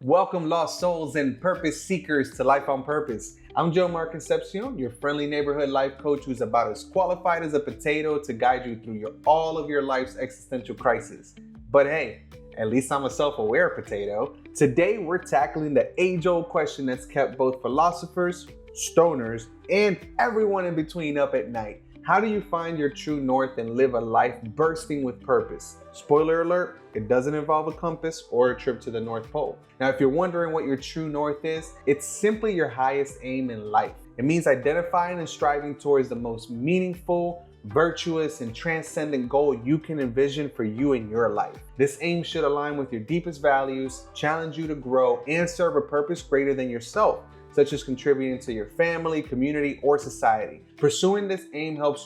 Welcome, lost souls and purpose seekers, to Life on Purpose. I'm Joe Mar Concepcion, your friendly neighborhood life coach who's about as qualified as a potato to guide you through all of your life's existential crises. But hey, at least I'm a self-aware potato. Today, we're tackling the age-old question that's kept both philosophers, stoners, and everyone in between up at night. How do you find your true north and live a life bursting with purpose? Spoiler alert, it doesn't involve a compass or a trip to the North Pole. Now, if you're wondering what your true north is, it's simply your highest aim in life. It means identifying and striving towards the most meaningful, virtuous, and transcendent goal you can envision for you in your life. This aim should align with your deepest values, challenge you to grow, and serve a purpose greater than yourself, such as contributing to your family, community, or society. Pursuing this aim helps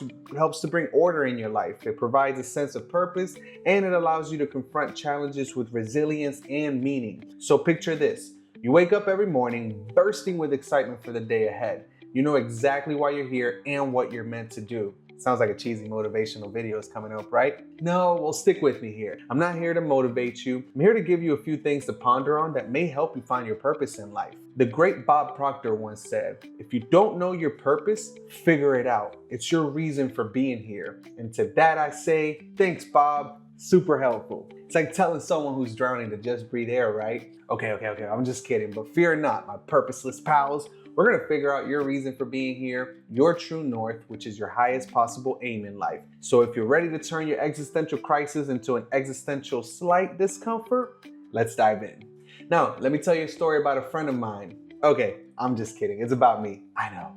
to bring order in your life. It provides a sense of purpose, and it allows you to confront challenges with resilience and meaning. So picture this. You wake up every morning bursting with excitement for the day ahead. You know exactly why you're here and what you're meant to do. Sounds like a cheesy motivational video is coming up, right? No, well, stick with me here. I'm not here to motivate you. I'm here to give you a few things to ponder on that may help you find your purpose in life. The great Bob Proctor once said, if you don't know your purpose, figure it out. It's your reason for being here. And to that I say, thanks, Bob. Super helpful. It's like telling someone who's drowning to just breathe air, right? Okay, I'm just kidding, but fear not, my purposeless pals. We're gonna figure out your reason for being here, your true north, which is your highest possible aim in life. So if you're ready to turn your existential crisis into an existential slight discomfort, let's dive in. Now, let me tell you a story about a friend of mine. Okay, I'm just kidding. It's about me. I know.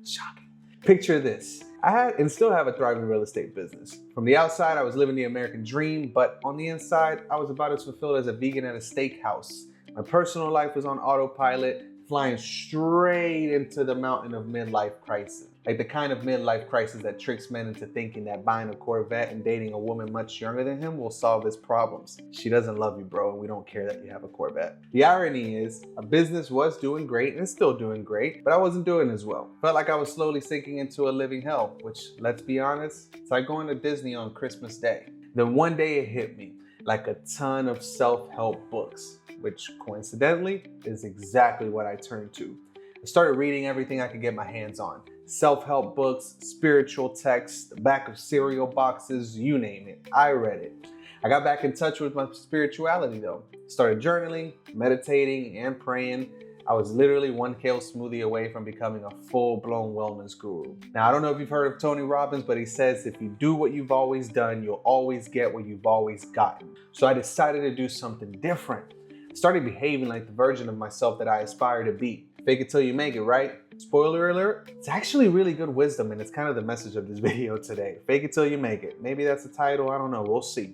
Shocking. Picture this. I had and still have a thriving real estate business. From the outside, I was living the American dream, but on the inside, I was about as fulfilled as a vegan at a steakhouse. My personal life was on autopilot, flying straight into the mountain of midlife crisis. Like the kind of midlife crisis that tricks men into thinking that buying a Corvette and dating a woman much younger than him will solve his problems. She doesn't love you, bro, and we don't care that you have a Corvette. The irony is, a business was doing great and it's still doing great, but I wasn't doing as well. Felt like I was slowly sinking into a living hell, which, let's be honest, it's like going to Disney on Christmas Day. Then one day it hit me, like a ton of self-help books, which coincidentally is exactly what I turned to. I started reading everything I could get my hands on. Self-help books, spiritual texts, the back of cereal boxes, you name it. I read it. I got back in touch with my spirituality though. Started journaling, meditating, and praying. I was literally one kale smoothie away from becoming a full-blown wellness guru. Now, I don't know if you've heard of Tony Robbins, but he says if you do what you've always done, you'll always get what you've always gotten. So I decided to do something different. Started behaving like the version of myself that I aspire to be. Fake it till you make it, right? Spoiler alert, it's actually really good wisdom, and it's kind of the message of this video today. Fake it till you make it. Maybe that's the title, I don't know, we'll see.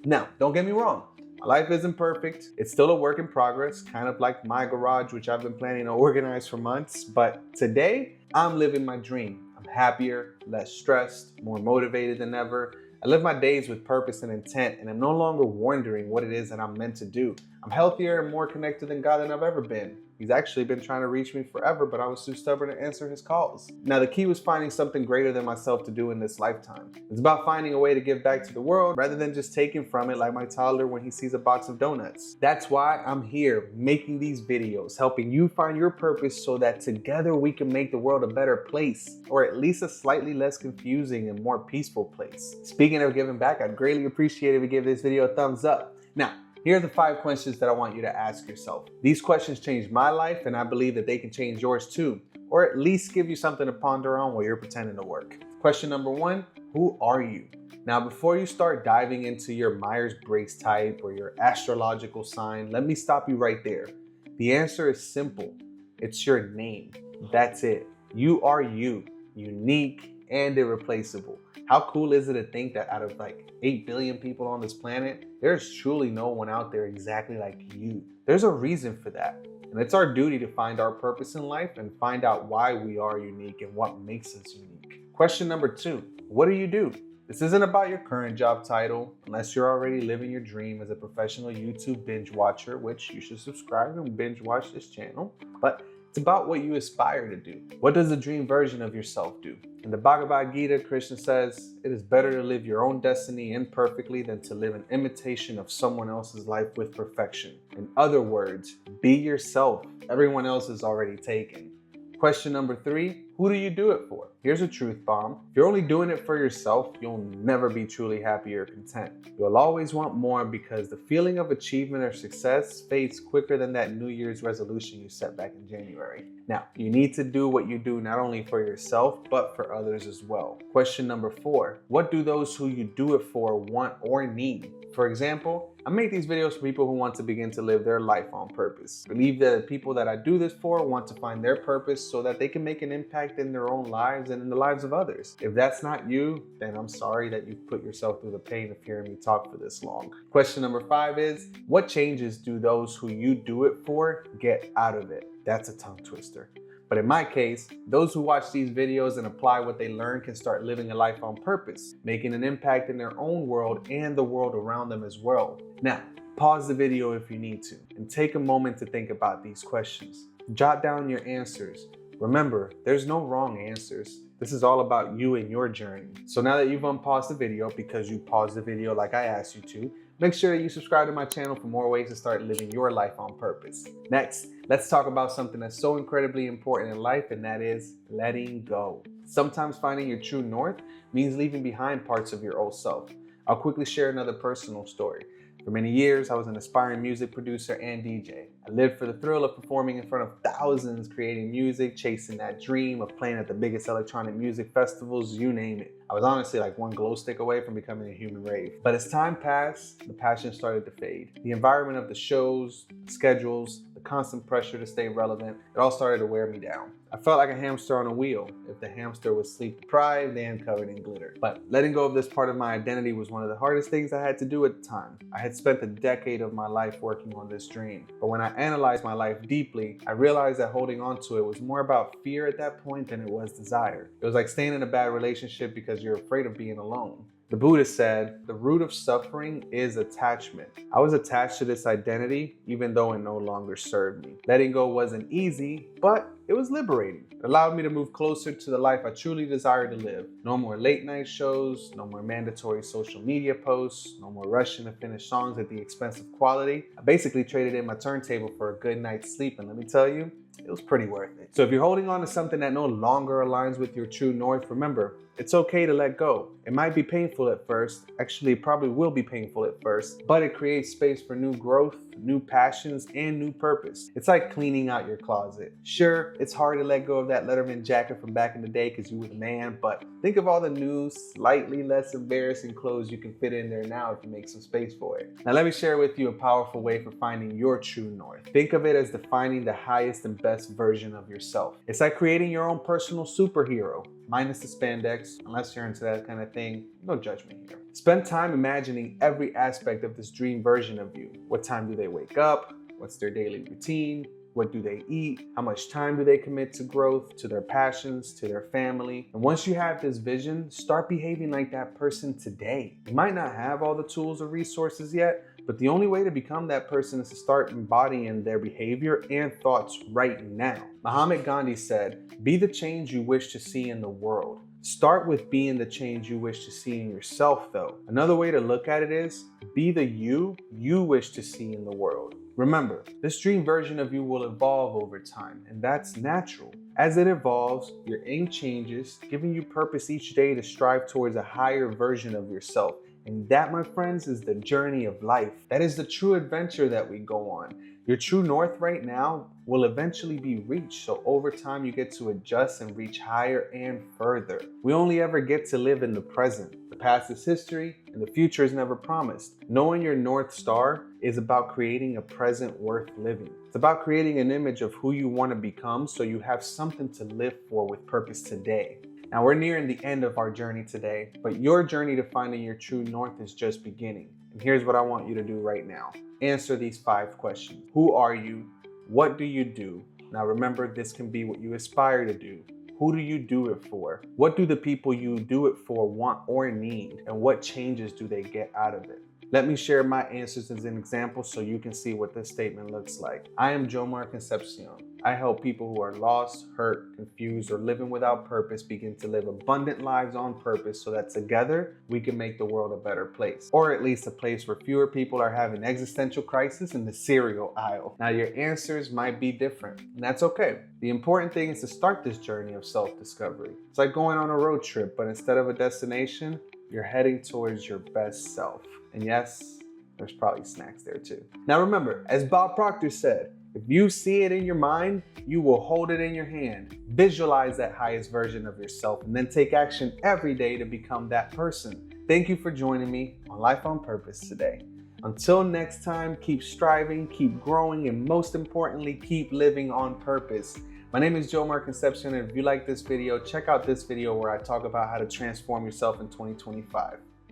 Now, don't get me wrong. My life isn't perfect. It's still a work in progress, kind of like my garage, which I've been planning to organize for months. But today, I'm living my dream. I'm happier, less stressed, more motivated than ever. I live my days with purpose and intent, and I'm no longer wondering what it is that I'm meant to do. I'm healthier and more connected than God than I've ever been. He's actually been trying to reach me forever, but I was too stubborn to answer his calls. Now, the key was finding something greater than myself to do in this lifetime. It's about finding a way to give back to the world rather than just taking from it like my toddler when he sees a box of donuts. That's why I'm here making these videos, helping you find your purpose so that together we can make the world a better place, or at least a slightly less confusing and more peaceful place. Speaking of giving back, I'd greatly appreciate it if you give this video a thumbs up. Now, here are the 5 questions that I want you to ask yourself. These questions changed my life, and I believe that they can change yours too, or at least give you something to ponder on while you're pretending to work. Question number 1, who are you? Now, before you start diving into your Myers-Briggs type or your astrological sign, let me stop you right there. The answer is simple. It's your name. That's it. You are you, unique and irreplaceable. How cool is it to think that out of like 8 billion people on this planet, there's truly no one out there exactly like you? There's a reason for that. And it's our duty to find our purpose in life and find out why we are unique and what makes us unique. Question number 2, what do you do? This isn't about your current job title, unless you're already living your dream as a professional YouTube binge watcher, which you should subscribe and binge watch this channel. But It's about what you aspire to do. What does the dream version of yourself do? In the Bhagavad Gita, Krishna says, it is better to live your own destiny imperfectly than to live an imitation of someone else's life with perfection. In other words, be yourself. Everyone else is already taken. Question number 3, who do you do it for? Here's a truth bomb. If you're only doing it for yourself, you'll never be truly happy or content. You'll always want more because the feeling of achievement or success fades quicker than that New Year's resolution you set back in January. Now, you need to do what you do not only for yourself, but for others as well. Question number 4, what do those who you do it for want or need? For example, I make these videos for people who want to begin to live their life on purpose. I believe that the people that I do this for want to find their purpose so that they can make an impact in their own lives and in the lives of others. If that's not you, then I'm sorry that you've put yourself through the pain of hearing me talk for this long. Question number 5 is, what changes do those who you do it for get out of it? That's a tongue twister. But in my case, those who watch these videos and apply what they learn can start living a life on purpose, making an impact in their own world and the world around them as well. Now, pause the video if you need to, and take a moment to think about these questions. Jot down your answers. Remember, there's no wrong answers. This is all about you and your journey. So now that you've unpaused the video because you paused the video like I asked you to, make sure that you subscribe to my channel for more ways to start living your life on purpose. Next, let's talk about something that's so incredibly important in life, and that is letting go. Sometimes finding your true north means leaving behind parts of your old self. I'll quickly share another personal story. For many years, I was an aspiring music producer and DJ. I lived for the thrill of performing in front of thousands, creating music, chasing that dream of playing at the biggest electronic music festivals, you name it. I was honestly like one glow stick away from becoming a human rave. But as time passed, the passion started to fade. The environment of the shows, schedules, the constant pressure to stay relevant, it all started to wear me down. I felt like a hamster on a wheel. If the hamster was sleep deprived and covered in glitter. But letting go of this part of my identity was one of the hardest things I had to do at the time. I had spent a decade of my life working on this dream. But when I analyzed my life deeply, I realized that holding on to it was more about fear at that point than it was desire. It was like staying in a bad relationship because you're afraid of being alone. The Buddha said, the root of suffering is attachment. I was attached to this identity even though it no longer served me. Letting go wasn't easy, but it was liberating. It allowed me to move closer to the life I truly desire to live. No more late night shows, no more mandatory social media posts, no more rushing to finish songs at the expense of quality. I basically traded in my turntable for a good night's sleep, and let me tell you, it was pretty worth it. So if you're holding on to something that no longer aligns with your true north, remember, it's okay to let go. It might be painful at first. Actually, it probably will be painful at first, but it creates space for new growth, new passions, and new purpose. It's like cleaning out your closet. Sure, it's hard to let go of that Letterman jacket from back in the day because you were the man, but think of all the new, slightly less embarrassing clothes you can fit in there now if you make some space for it. Now let me share with you a powerful way for finding your true north. Think of it as defining the highest and best version of yourself. It's like creating your own personal superhero. Minus the spandex, unless you're into that kind of thing, no judgment here. Spend time imagining every aspect of this dream version of you. What time do they wake up? What's their daily routine? What do they eat? How much time do they commit to growth, to their passions, to their family? And once you have this vision, start behaving like that person today. You might not have all the tools or resources yet, but the only way to become that person is to start embodying their behavior and thoughts right now. Mahatma Gandhi said, be the change you wish to see in the world. Start with being the change you wish to see in yourself, though. Another way to look at it is, be the you wish to see in the world. Remember, this dream version of you will evolve over time, and that's natural. As it evolves, your aim changes, giving you purpose each day to strive towards a higher version of yourself. And that, my friends, is the journey of life. That is the true adventure that we go on. Your true north right now will eventually be reached, so over time you get to adjust and reach higher and further. We only ever get to live in the present. The past is history, and the future is never promised. Knowing your North Star is about creating a present worth living. It's about creating an image of who you want to become so you have something to live for with purpose today. Now we're nearing the end of our journey today, but your journey to finding your true north is just beginning. And here's what I want you to do right now. Answer these 5 questions. Who are you? What do you do? Now remember, this can be what you aspire to do. Who do you do it for? What do the people you do it for want or need? And what changes do they get out of it? Let me share my answers as an example so you can see what this statement looks like. I am Jomar Concepcion. I help people who are lost, hurt, confused, or living without purpose begin to live abundant lives on purpose so that together we can make the world a better place. Or at least a place where fewer people are having existential crisis in the cereal aisle. Now your answers might be different, and that's okay. The important thing is to start this journey of self-discovery. It's like going on a road trip, but instead of a destination, you're heading towards your best self. And yes, there's probably snacks there too. Now remember, as Bob Proctor said, if you see it in your mind, you will hold it in your hand. Visualize that highest version of yourself and then take action every day to become that person. Thank you for joining me on Life on Purpose today. Until next time, keep striving, keep growing, and most importantly, keep living on purpose. My name is Jomar Concepcion, and if you like this video, check out this video where I talk about how to transform yourself in 2025.